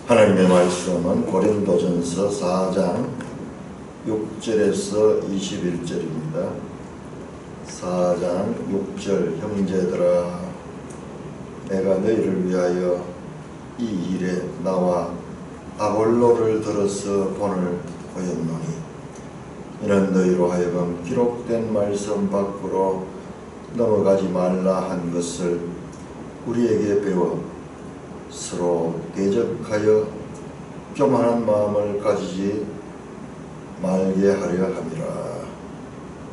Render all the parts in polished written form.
하나님의 말씀은 고린도전서 4장 6절에서 21절입니다. 4장 6절 형제들아 내가 너희를 위하여 이 일에 나와 아볼로를 들어서 본을 보였노니 이는 너희로 하여금 기록된 말씀 밖으로 넘어가지 말라 한 것을 우리에게 배워 서로 대적하여 교만한 마음을 가지지 말게 하려 함이라.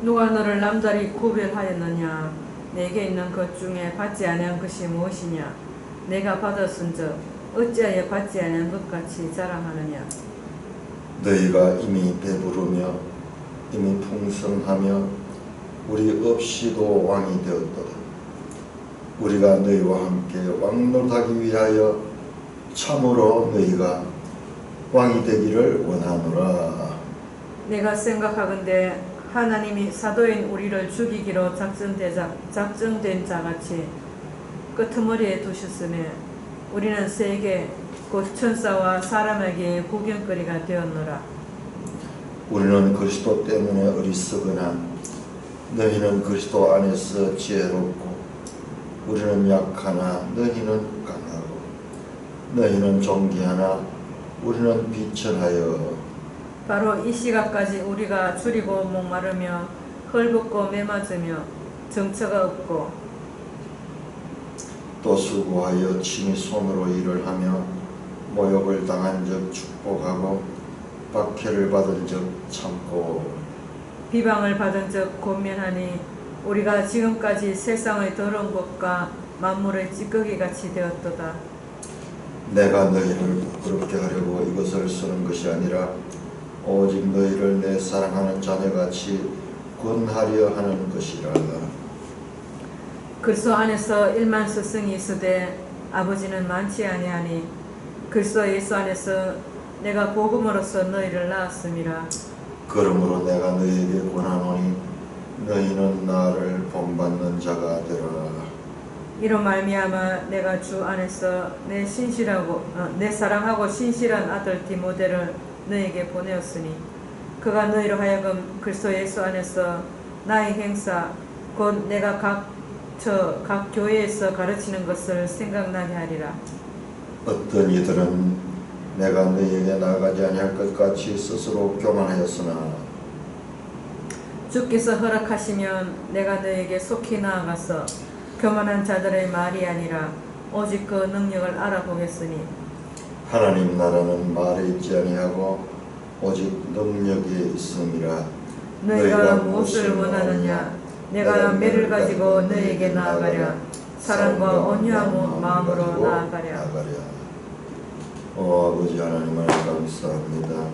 누가 너를 남다리 구별하였느냐? 내게 있는 것 중에 받지 아니한 것이 무엇이냐? 내가 받았은즉 어찌하여 받지 아니한 것 같이 자랑하느냐? 너희가 이미 배부르며 이미 풍성하며 우리 없이도 왕이 되었도다. 우리가 너희와 함께 왕노릇하기 위하여 참으로 너희가 왕이 되기를 원하노라. 내가 생각하건대 하나님이 사도인 우리를 죽이기로 작정된 자같이 끄트머리에 두셨으며 우리는 세계 곧 천사와 사람에게 구경거리가 되었노라. 우리는 그리스도 때문에 어리석으나 너희는 그리스도 안에서 지혜롭고 우리는 약하나 너희는 강하고 너희는 존귀하나 우리는 비천하여 바로 이 시각까지 우리가 줄이고 목마르며 헐벗고 매맞으며 정처가 없고 또 수고하여 친히 손으로 일을 하며 모욕을 당한 적 축복하고 박해를 받은 적 참고 비방을 받은 적 권면하니 우리가 지금까지 세상의 더러운 것과 만물의 찌꺼기같이 되었도다. 내가 너희를 부끄럽게 하려고 이것을 쓰는 것이 아니라 오직 너희를 내 사랑하는 자녀같이 권하려 하는 것이라. 그리스도 안에서 1만 스승이 있으되 아버지는 많지 아니하니 그리스도 예수 안에서 내가 복음으로써 너희를 낳았음이라. 그러므로 내가 너희에게 권하노니 너희는 나를 본받는 자가 되라. 이로 말미암아 내가 주 안에서 내 사랑하고 신실한 아들 디모데를 너희에게 보내었으니 그가 너희로 하여금 그리스도 예수 안에서 나의 행사 곧 내가 각 교회에서 가르치는 것을 생각나게 하리라. 어떤 이들은 내가 너희에게 나아가지 아니할 것 같이 스스로 교만하였으나 주께서 허락하시면 내가 너희에게 속히 나아가서 교만한 자들의 말이 아니라 오직 그 능력을 알아보겠으니 하나님 나라는 말에 있지 아니하고 오직 능력에 있음이라. 너희가 무엇을 원하느냐? 내가 매를 가지고 너희에게 나아가랴. 사랑과 온유한 마음으로 나아가랴. 아버지 하나님을 감사합니다.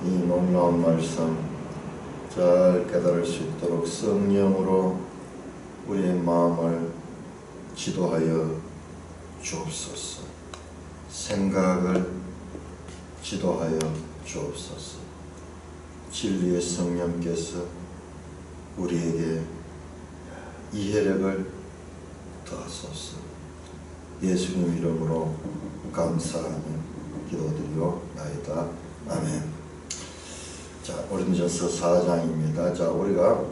이 놀라운 말씀 잘 깨달을 수 있도록 성령으로 우리의 마음을 지도하여 주옵소서. 생각을 지도하여 주옵소서. 진리의 성령께서 우리에게 이해력을 더하소서. 예수님 이름으로 감사하며 기도드리옵나이다. 아멘. 자, 고린도전서 4장입니다. 자, 우리가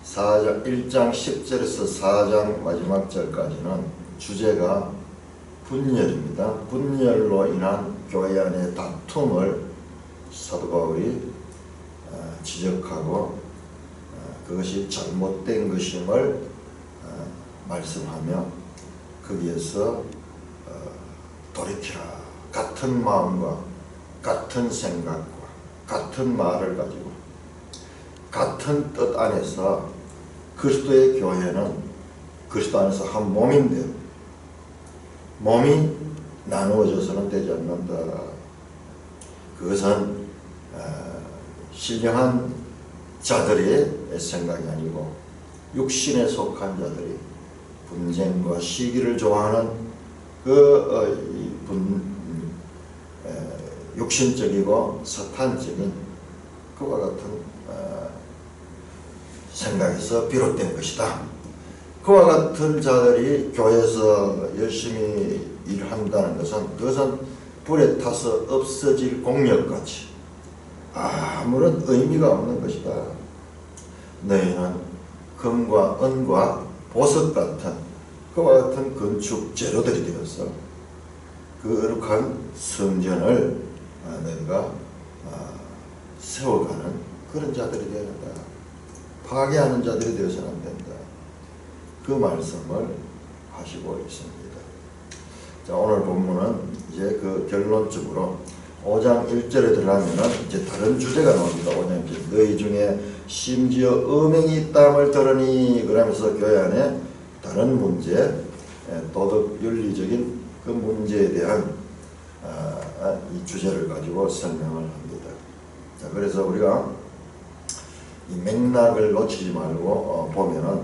1장 10절에서 4장 마지막 절까지는 주제가 분열입니다. 분열로 인한 교회 안의 다툼을 사도 바울이 지적하고 그것이 잘못된 것임을 말씀하며 거기에서 돌이키라. 같은 마음과 같은 생각과 같은 말을 가지고 같은 뜻 안에서 그리스도의 교회는 그리스도 안에서 한 몸인데 몸이 나누어져서는 되지 않는다. 그것은 신령한 자들의 생각이 아니고 육신에 속한 자들이 분쟁과 시기를 좋아하는 육신적이고 사탄적인 그와 같은 생각에서 비롯된 것이다. 그와 같은 자들이 교회에서 열심히 일한다는 것은 그것은 불에 타서 없어질 공력같이 아무런 의미가 없는 것이다. 너희는 금과 은과 보석 같은 그와 같은 건축 재료들이 되어서 그 거룩한 성전을 너희가 세워가는 그런 자들이 되어야 된다. 파괴하는 자들이 되어서는 안 된다. 그 말씀을 하시고 있습니다. 자, 오늘 본문은 이제 그 결론적으로 5장 1절에 들어가면은 이제 다른 주제가 나옵니다. 5장 1절. 너희 중에 심지어 음행이 있다함을 들으니 그러면서 교회 안에 다른 문제, 도덕 윤리적인 그 문제에 대한 이 주제를 가지고 설명을 합니다. 자, 그래서 우리가 이 맥락을 놓치지 말고 보면은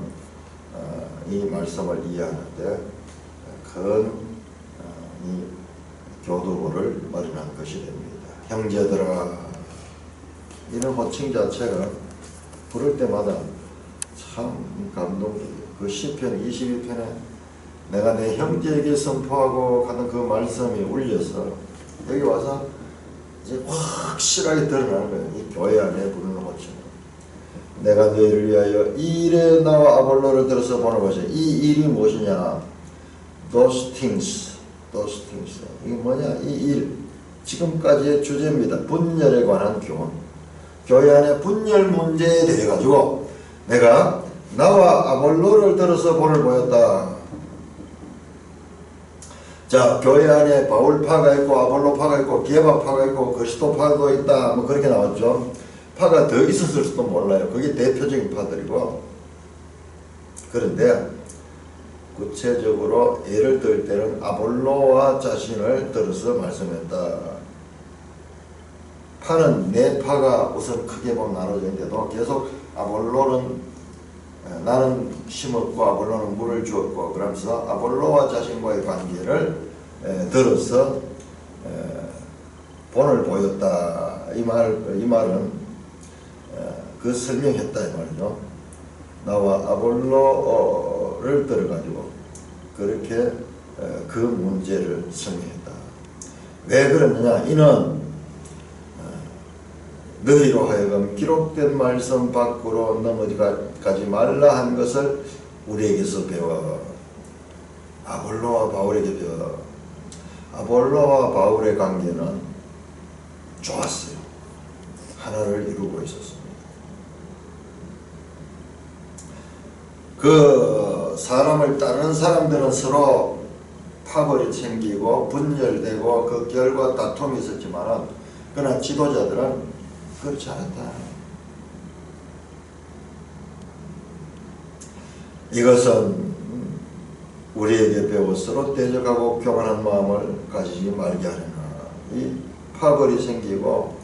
이 말씀을 이해하는데 큰 이 교도를 마련한 것이 됩니다. 형제들아, 이런 호칭 자체가 부를 때마다 참 감동적이에요. 그 시편 22편에 내가 내 형제에게 선포하고 하는 그 말씀이 울려서 여기 와서 이제 확실하게 드러나는 거예요. 이 교회 안에 부르는 호칭. 내가 너희를 위하여 이 일에 나와 아볼로를 들어서 보는 것이, 이 일이 무엇이냐? Those things. 이게 뭐냐? 이 일. 지금까지의 주제입니다. 분열에 관한 교훈. 교회 안에 분열 문제에 대해 가지고 내가 나와 아볼로를 들어서 본을 보였다. 자, 교회 안에 바울파가 있고 아볼로파가 있고 게바파가 있고 그리스도파도 있다. 뭐 그렇게 나왔죠. 파가 더 있었을지도 몰라요. 그게 대표적인 파들이고. 그런데 구체적으로 예를 들 때는 아볼로와 자신을 들어서 말씀했다. 파는 네 파가 우선 크게 보면 나눠져 있는데도 계속 아볼로는 나는 심었고 아볼로는 물을 주었고 그러면서 아볼로와 자신과의 관계를 들어서 본을 보였다. 이 말은 그 설명했다 이 말이죠. 나와 아볼로를 들어가지고 그렇게 그 문제를 설명했다. 왜 그러느냐? 이는 너희로 하여금 기록된 말씀 밖으로 넘어가지 말라 한 것을 우리에게서 배워. 아볼로와 바울에게 배워. 아볼로와 바울의 관계는 좋았어요. 하나를 이루고 있었습니다. 그 사람을 따르는 사람들은 서로 파벌이 생기고 분열되고 그 결과 다툼이 있었지만은 그러나 지도자들은 그렇지 않았다. 이것은 우리에게 배워 서로 대적하고 교만한 마음을 가지지 말게 하려나. 이 파벌이 생기고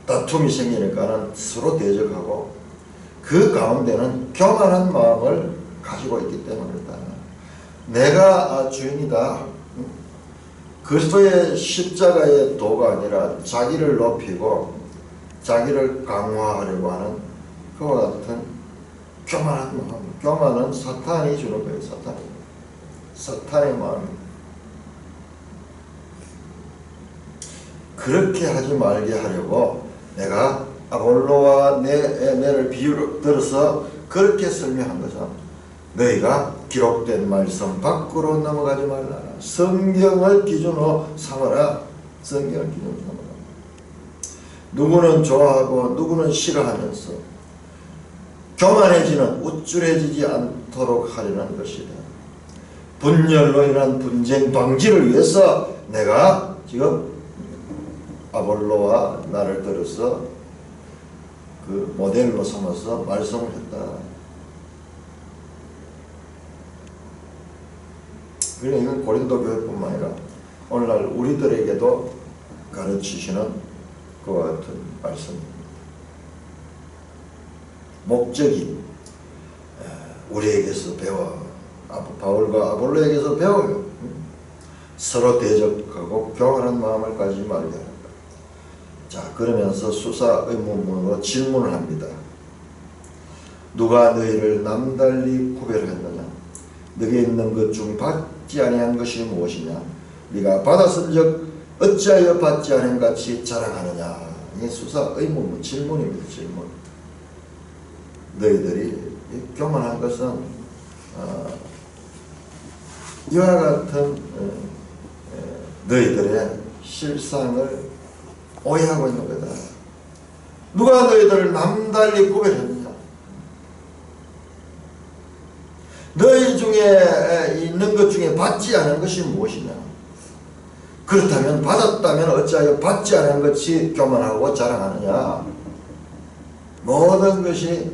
다툼이 생기니까는 서로 대적하고 그 가운데는 교만한 마음을 가지고 있기 때문이다. 내가 주인이다. 그리스도의 십자가의 도가 아니라 자기를 높이고 자기를 강화하려고 하는 그와 같은 교만한 마음. 교만은 사탄이 주는 거예요. 사탄의 마음입니다. 그렇게 하지 말게 하려고 내가 아볼로와 내를 비유로 들어서 그렇게 설명한 것은 너희가 기록된 말씀 밖으로 넘어가지 말라. 성경을 기준으로 삼아라. 성경을 기준으로 삼아라. 누구는 좋아하고 누구는 싫어하면서 교만해지는 우쭐해지지 않도록 하려는 것이다. 분열로 인한 분쟁 방지를 위해서 내가 지금 아볼로와 나를 들어서 그 모델로 삼아서 말씀을 했다. 그러니까 이건 고린도 교회뿐만 아니라 오늘날 우리들에게도 가르치시는 그와 같은 말씀입니다. 목적이 우리에게서 배워. 바울과 아볼로에게서 배워요. 서로 대적하고 교만한 마음을 가지지 말게 한다. 자, 그러면서 수사 의문문으로 질문을 합니다. 누가 너희를 남달리 구별했느냐? 너희에 있는 것 중 받지 아니한 것이 무엇이냐? 네가 받았은즉 어찌하여 받지 않은 같이 자랑하느냐? 이게 수사 의문 질문입니다. 질문. 너희들이 교만한 것은 이와 같은 너희들의 실상을 오해하고 있는 거다. 누가 너희들을 남달리 구별했느냐? 너희 중에 있는 것 중에 받지 않은 것이 무엇이냐? 그렇다면 받았다면 어찌하여 받지 않은 것이 교만하고 자랑하느냐? 모든 것이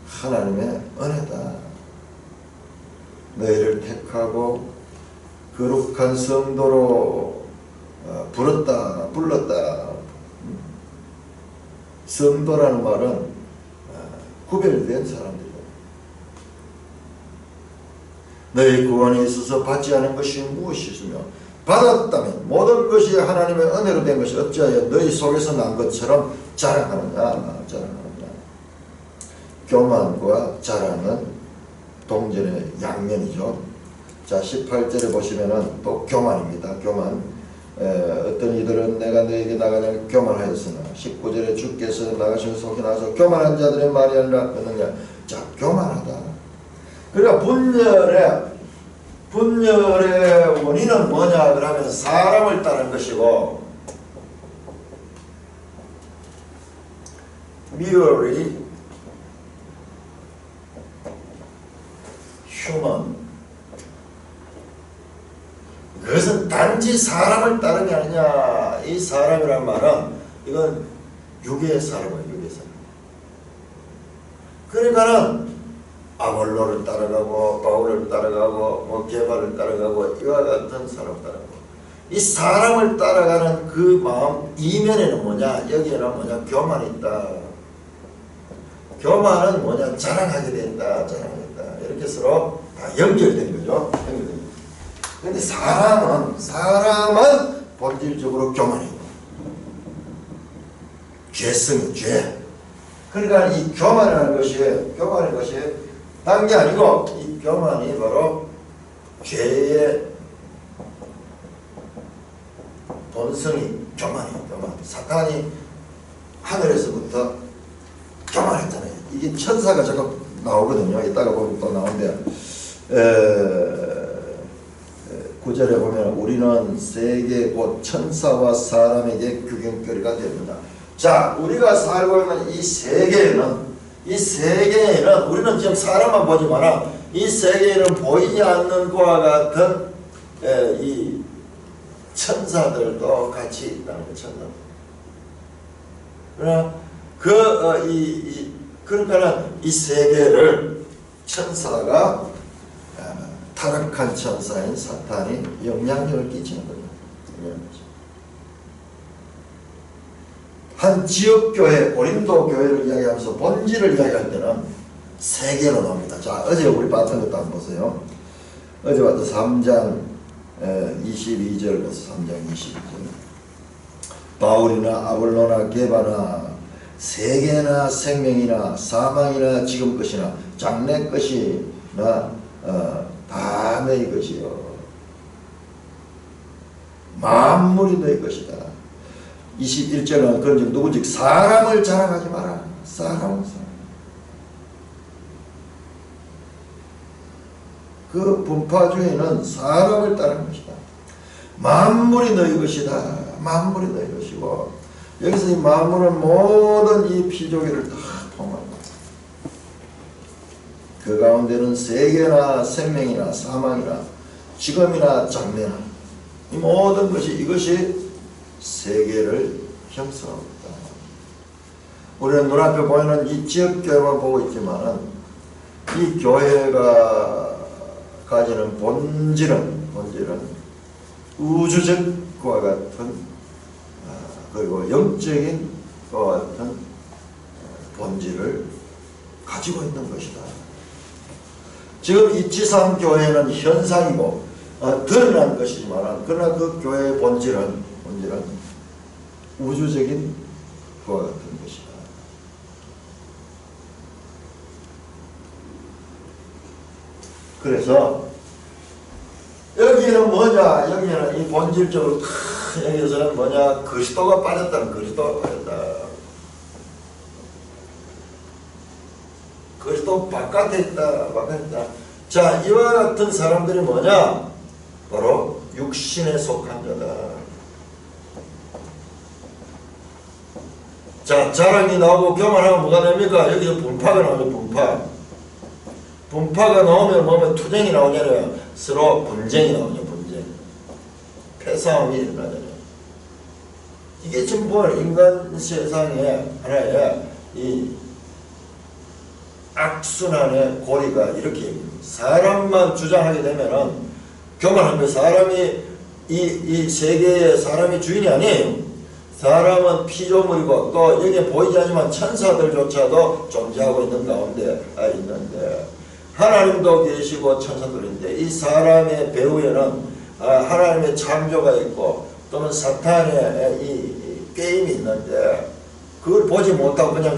하나님의 은혜다. 너희를 택하고 거룩한 성도로 불렀다. 성도라는 말은 구별된 사람들이다. 너희 구원에 있어서 받지 않은 것이 무엇이 있으며 받았다면 모든 것이 하나님의 은혜로 된 것이 어찌하여 너희 속에서 난 것처럼 자랑하느냐? 교만과 자랑은 동전의 양면이죠. 자, 18절에 보시면은 또 교만입니다. 교만. 어떤 이들은 내가 너에게 나가냐 교만하였으나 19절에 주께서 나가신 속에 나서 교만한 자들의 말이 아니라 얻느냐. 자, 교만하다. 그러니까 분열의 원인은 뭐냐 그러면 사람을 따른 것이고, merely human, 그것은 단지 사람을 따른 게 아니냐. 이 사람이란 말은 이건 육의 사람이에요. 육의 사람. 그러니까는 아볼로를 따라가고 바울을 따라가고 게바를 따라가고 이와 같은 사람을 따라가고, 이 사람을 따라가는 그 마음 이면에는 뭐냐? 여기에는 뭐냐? 교만이 있다. 교만은 뭐냐? 자랑하게 된다. 자랑하겠다. 이렇게 서로 다 연결된 거죠. 그런데 사람은 본질적으로 교만이고 죄성이 죄. 그러니까 이 교만이라는 것이 딴 게 아니고, 이 교만이 바로 죄의 본성이 교만이에요. 교만. 사탄이 하늘에서부터 교만했잖아요. 이게 천사가 자꾸 나오거든요. 이따가 보면 또 나오는데 9절에 보면 우리는 세계 곧 천사와 사람에게 규경거리가 됩니다. 자, 우리가 살고 있는 이 세계에는 우리는 지금 사람만 보지만 이 세계에는 보이지 않는 것과 같은 이 천사들도 같이 있다는 거죠. 그러니까 이 세계를 천사가 타락한 천사인 사탄이 영향력을 끼치는 거예요. 한 지역교회, 고린도 교회를 이야기하면서 본질을 이야기할 때는 세 개로 나옵니다. 자, 어제 우리 봤던 것도 한번 보세요. 어제 봤던 3장 22절부터 3장 22절. 바울이나 아볼로나 게바나 세계나 생명이나 사망이나 지금 것이나 장래 것이나 다 너희 것이요. 만물이 너희 것이다. 21절은 그런즉 누구즉 사람을 자랑하지 마라. 사람은 그 분파주의는 사람을 따르는 것이다. 만물이 너희 것이다. 만물이 너희 것이고, 여기서 이 만물은 모든 이 피조계를 다 포함합니다. 그 가운데는 세계나 생명이나 사망이나 지금이나 장래나 이 모든 것이 이것이 세계를 형성하고 있다. 우리는 눈앞에 보이는 이 지역교회만 보고 있지만 이 교회가 가지는 본질은 우주적과 같은 그리고 영적인 것과 같은 본질을 가지고 있는 것이다. 지금 이 지상교회는 현상이고 드러난 것이지만 그러나 그 교회의 본질은 우주적인 것과 같은 것이다. 그래서 여기는 뭐냐? 여기는 이 본질적으로 여기서는 뭐냐? 그리스도가 빠졌다는, 그리스도가 빠졌다. 그리스도 바깥에 있다, 바깥에 있다. 자, 이와 같은 사람들이 뭐냐? 바로 육신에 속한 자다. 자, 자랑이 나오고 교만하면 뭐가 됩니까? 여기서 분파가 나오죠, 분파. 분파가 나오면 뭐면 투쟁이 나오잖아요. 서로 분쟁이 나오죠, 분쟁. 패싸움이 일어나잖아요. 이게 전부 인간 세상에 하나의 이 악순환의 고리가 이렇게 사람만 주장하게 되면은 교만하면 사람이 이 세계의 사람이 주인이 아니에요. 사람은 피조물이고 또 여기에 보이지 않지만 천사들조차도 존재하고 있는 가운데 있는데 하나님도 계시고 천사들인데 이 사람의 배후에는 하나님의 창조가 있고 또는 사탄의 이 게임이 있는데 그걸 보지 못하고 그냥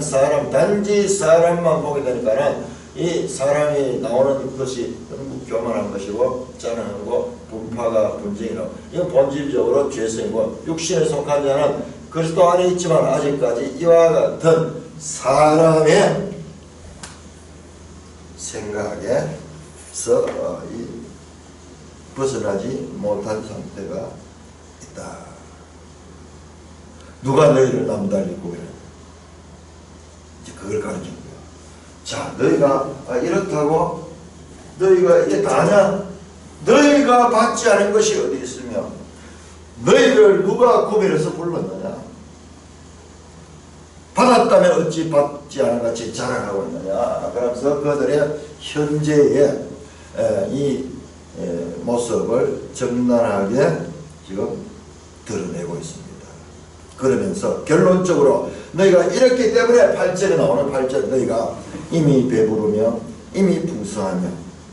단지 사람만 보게 되니까는 이 사람이 나오는 것이 너무 교만한 것이고 자랑하고 분파가 분쟁이라고. 이건 본질적으로 죄성이고 육신에 속한 자는 그리스도 안에 있지만 아직까지 이와 같은 사람의 생각에서 벗어나지 못한 상태가 있다. 누가 너희를 남달리 구별했냐? 이제 그걸 가르치는 거야. 자, 너희가 이렇다고 너희가 이게 다냐? 너희가 받지 않은 것이 어디 있으며 너희를 누가 구별해서 불렀느냐? 받았다면 어찌 받지 않은 같이 자랑하고 있느냐? 그러면서 그들의 현재의 이 모습을 적나라하게 지금 드러내고 있습니다. 그러면서 결론적으로 너희가 이렇기 때문에 8절에 나오는 8절 너희가 이미 배부르며 이미 풍성하며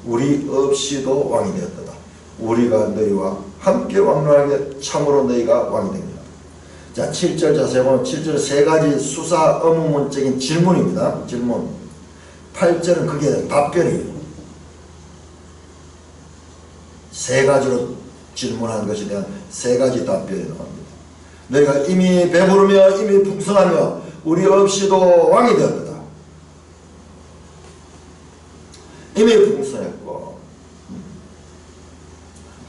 우리 없이도 왕이 되었다. 우리가 너희와 함께 왕노하게 참으로 너희가 왕이 됩니다. 자, 7절 자세히 보면 7절 세 가지 수사 의문문적인 질문입니다. 질문. 8절은 그게 답변이에요. 세 가지로 질문한 것에 대한 세 가지 답변이 나옵니다. 너희가 이미 배부르며 이미 풍성하며 우리 없이도 왕이 되었다. 이미 풍성했고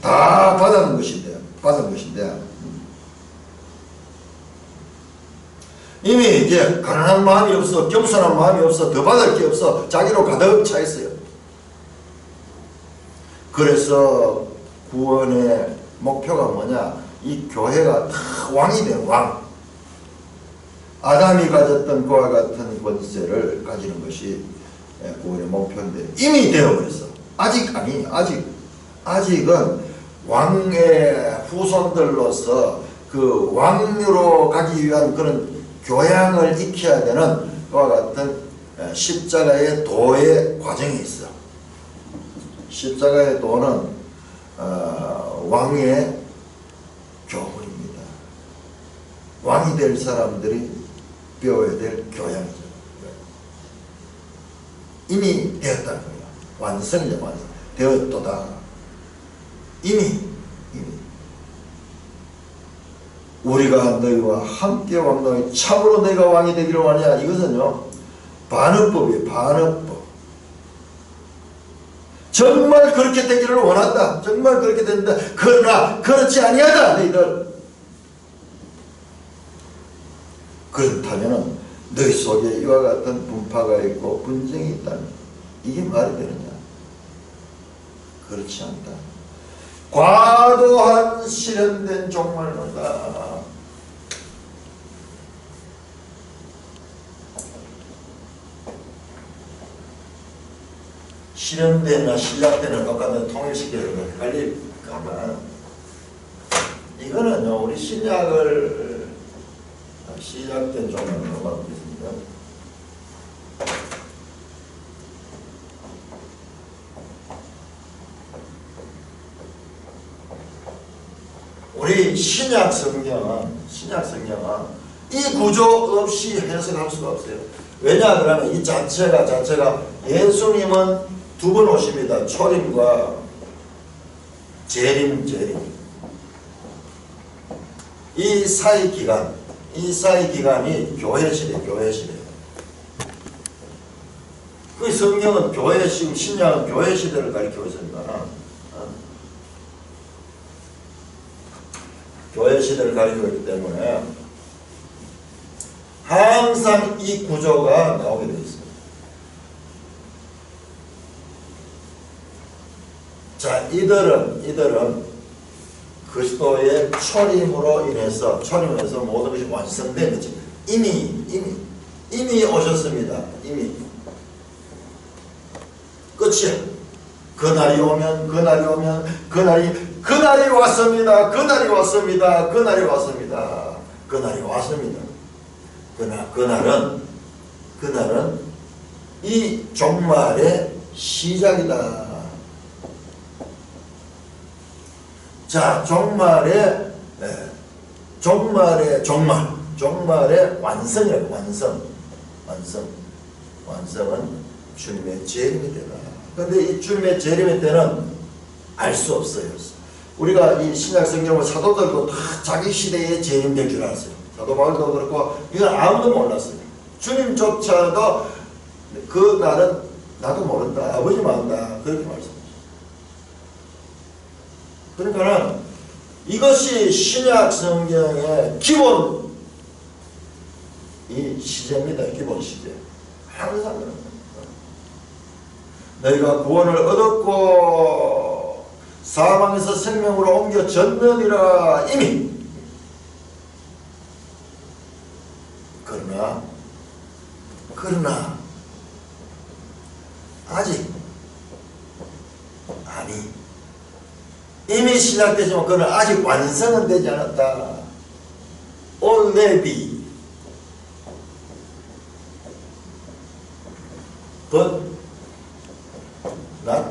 다 받은 것인데 이미 이제 가난한 마음이 없어, 겸손한 마음이 없어, 더 받을 게 없어, 자기로 가득 차 있어요. 그래서 구원의 목표가 뭐냐? 이 교회가 다 왕이 된 왕. 아담이 가졌던 그와 같은 권세를 가지는 것이 구원의 목표인데 이미 되어버렸어. 아직은 왕의 후손들로서 그 왕류로 가기 위한 그런 교양을 익혀야 되는 그와 같은 십자가의 도의 과정이 있어. 십자가의 도는 왕의 교훈입니다. 왕이 될 사람들이 배워야 될 교양이죠. 이미 되었다는 거야. 완성이죠, 완성. 되었도다. 이미. 우리가 너희와 함께 왕노하게 참으로 너희가 왕이 되기를 원하냐. 이것은요, 반어법이에요. 반어법. 정말 그렇게 되기를 원한다. 정말 그렇게 된다. 그러나 그렇지 아니하다. 너희들. 그렇다면 너희 속에 이와 같은 분파가 있고 분쟁이 있다면 이게 말이 되느냐? 그렇지 않다. 과도한 실현된 종말론다. 실현되나 신약되나 똑같은 통일시켜서 헷갈릴까봐 이거는요, 우리 신약을 시작된 종말론으로 바꾸겠습니다. 우리 신약 성경은 이 구조 없이 해석할 수가 없어요. 왜냐 그러면 이 자체가 예수님은 두 번 오십니다. 초림과 재림. 이 사이 기간이 교회 시대. 그 성경은 교회 지금 신약은 교회 시대를 가리키고 있습니다. 교회 시대를 가리키고 있기 때문에 항상 이 구조가 나오게 되어 있습니다. 자, 이들은 그리스도의 초림으로 인해서 모든 것이 완성된 거지. 이미 오셨습니다. 이미 끝이야. 그날이 왔습니다. 그날은 이 종말의 시작이다. 자, 종말의 완성이라고. 완성은 주님의 재림이 되다. 그런데 이 주님의 재림의 때는 알 수 없어요. 우리가 이 신약 성경을 사도들도 다 자기 시대에 재림될 줄 알았어요. 사도 바울도 그렇고 이건 아무도 몰랐어요. 주님조차도 그 날은 나도 모른다. 아버지만 안다. 그렇게 말씀하셨어요. 그러니까 이것이 신약 성경의 기본 이 시제입니다. 기본 시제. 항상 그런 거예요. 너희가 구원을 얻었고 사망에서 생명으로 옮겨졌느니라. 이미. 그러나 아직 아니. 이미 시작되지만 그는 아직 완성은 되지 않았다. already but not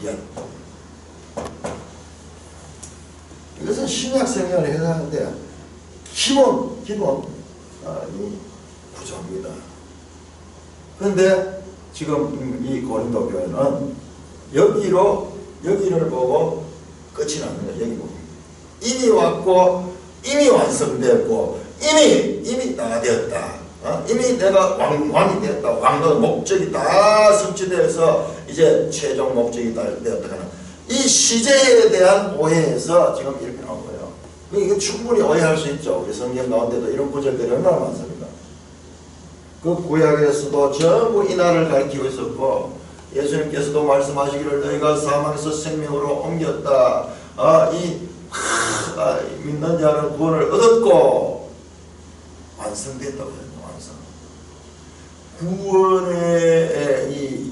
yet. 이것은 신약 성경을 해석하는데 기본 이 구조입니다. 그런데 지금 이 고린도 교회는 여기를 보고 끝이 나는 거예요. 여기 보고 이미 왔고 이미 완성되었고 이미 다 되었다. 이미 내가 왕이 되었다. 왕의 목적이 다 성취되어서 이제 최종 목적이 다 되었다 하는 이 시제에 대한 오해에서 지금 이렇게 나온 거예요. 이게 충분히 오해할 수 있죠. 우리 성경 가운데도 이런 구절들이 얼마나 많습니다. 그 구약에서도 전부 이 날을 가리키고 있었고 예수님께서도 말씀하시기를 너희가 사망에서 생명으로 옮겼다. 믿는 자는 구원을 얻었고 완성됐다고 해요. 구원의 이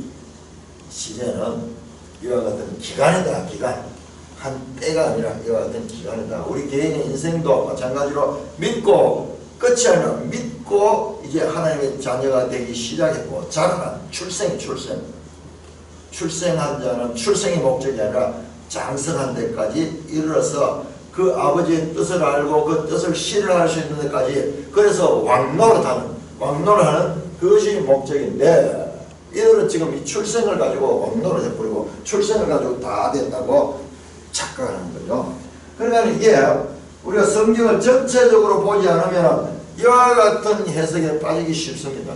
시제는 이와 같은 기간이다. 기간. 한 때가 아니라 이와 같은 기간이다. 우리 개인의 인생도 마찬가지로 믿고 끝이 아니라 믿고 이제 하나님의 자녀가 되기 시작했고 자라난 출생한 자는 출생이 목적이 아니라 장성한 데까지 이르러서 그 아버지의 뜻을 알고 그 뜻을 실현할 수 있는 데까지 그래서 왕노릇하는 그것이 목적인데 이들은 지금 이 출생을 가지고 왕노릇 해버리고 출생을 가지고 다 됐다고 착각하는 거죠. 그러니까 이게 우리가 성경을 전체적으로 보지 않으면 이와 같은 해석에 빠지기 쉽습니다.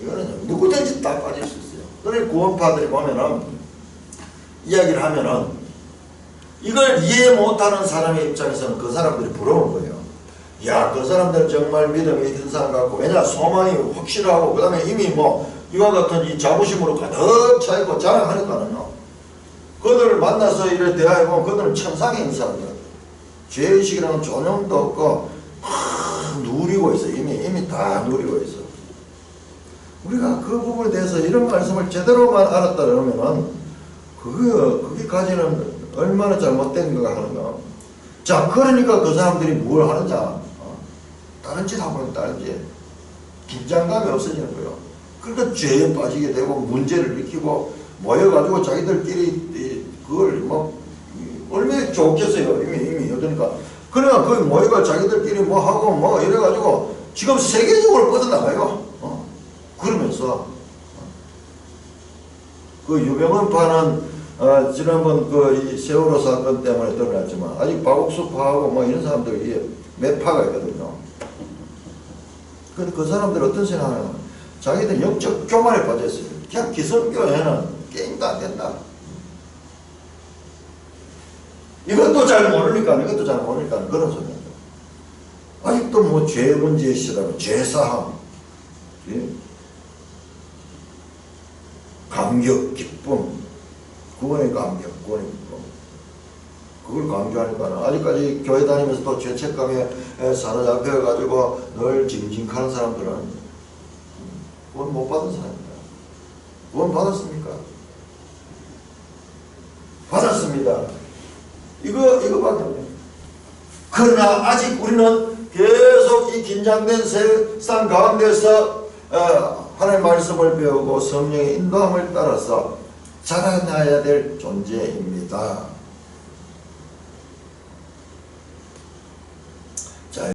이거는 누구든지 다 빠질 수 있어요. 그러니 구원파들이 보면은 이야기를 하면은 이걸 이해 못하는 사람의 입장에서는 그 사람들이 부러운 거예요. 야, 그 사람들은 정말 믿음이 있는 사람 같고 왜냐 소망이 확실하고 그 다음에 이미 이와 같은 이 자부심으로 가득 차있고 자랑하니까는요. 그들을 만나서 이렇게 대화해보면 그들은 천상에 있는 사람들. 죄의식이라는 전염도 없고 누리고 있어. 이미 다 누리고 있어. 우리가 그 부분에 대해서 이런 말씀을 제대로만 알았다 그러면은 거기까지는 얼마나 잘못된가 하는 거. 자, 그러니까 그 사람들이 뭘 하느냐. 다른 짓 하고는 다른 짓. 긴장감이 없어지는 거예요. 그러니까 죄에 빠지게 되고 문제를 일으키고 모여가지고 자기들끼리 그걸 얼마나 좋겠어요. 이미 그러니까 그 모여가 자기들끼리 하고 이래가지고 지금 세계적으로 뻗어나가요. 그러면서 그 유명한 파는 지난번 이 세월호 사건 때문에 드러났지만 아직 박옥수파하고 뭐 이런 사람들이 몇 파가 있거든요. 그 사람들 어떤 생각하냐면 자기들 영적 교만에 빠져있어요. 그냥 기성교회는 게임도 안 된다. 이것도 잘 모르니까 그런 소리입니다. 아직도 뭐 죄 문제에 시달려 죄사함, 예? 감격, 기쁨, 구원의 감격, 구원의 기쁨. 그걸 강조하니까 아직까지 교회 다니면서 또 죄책감에 사로잡혀가지고 늘 징징하는 사람들은 구원 못 받은 사람입니다. 구원 받았습니까? 받았습니다. 이거밖에 없네요. 그러나 아직 우리는 계속 이 긴장된 세상 가운데서 하나님의 말씀을 배우고 성령의 인도함을 따라서 자라나야 될 존재입니다.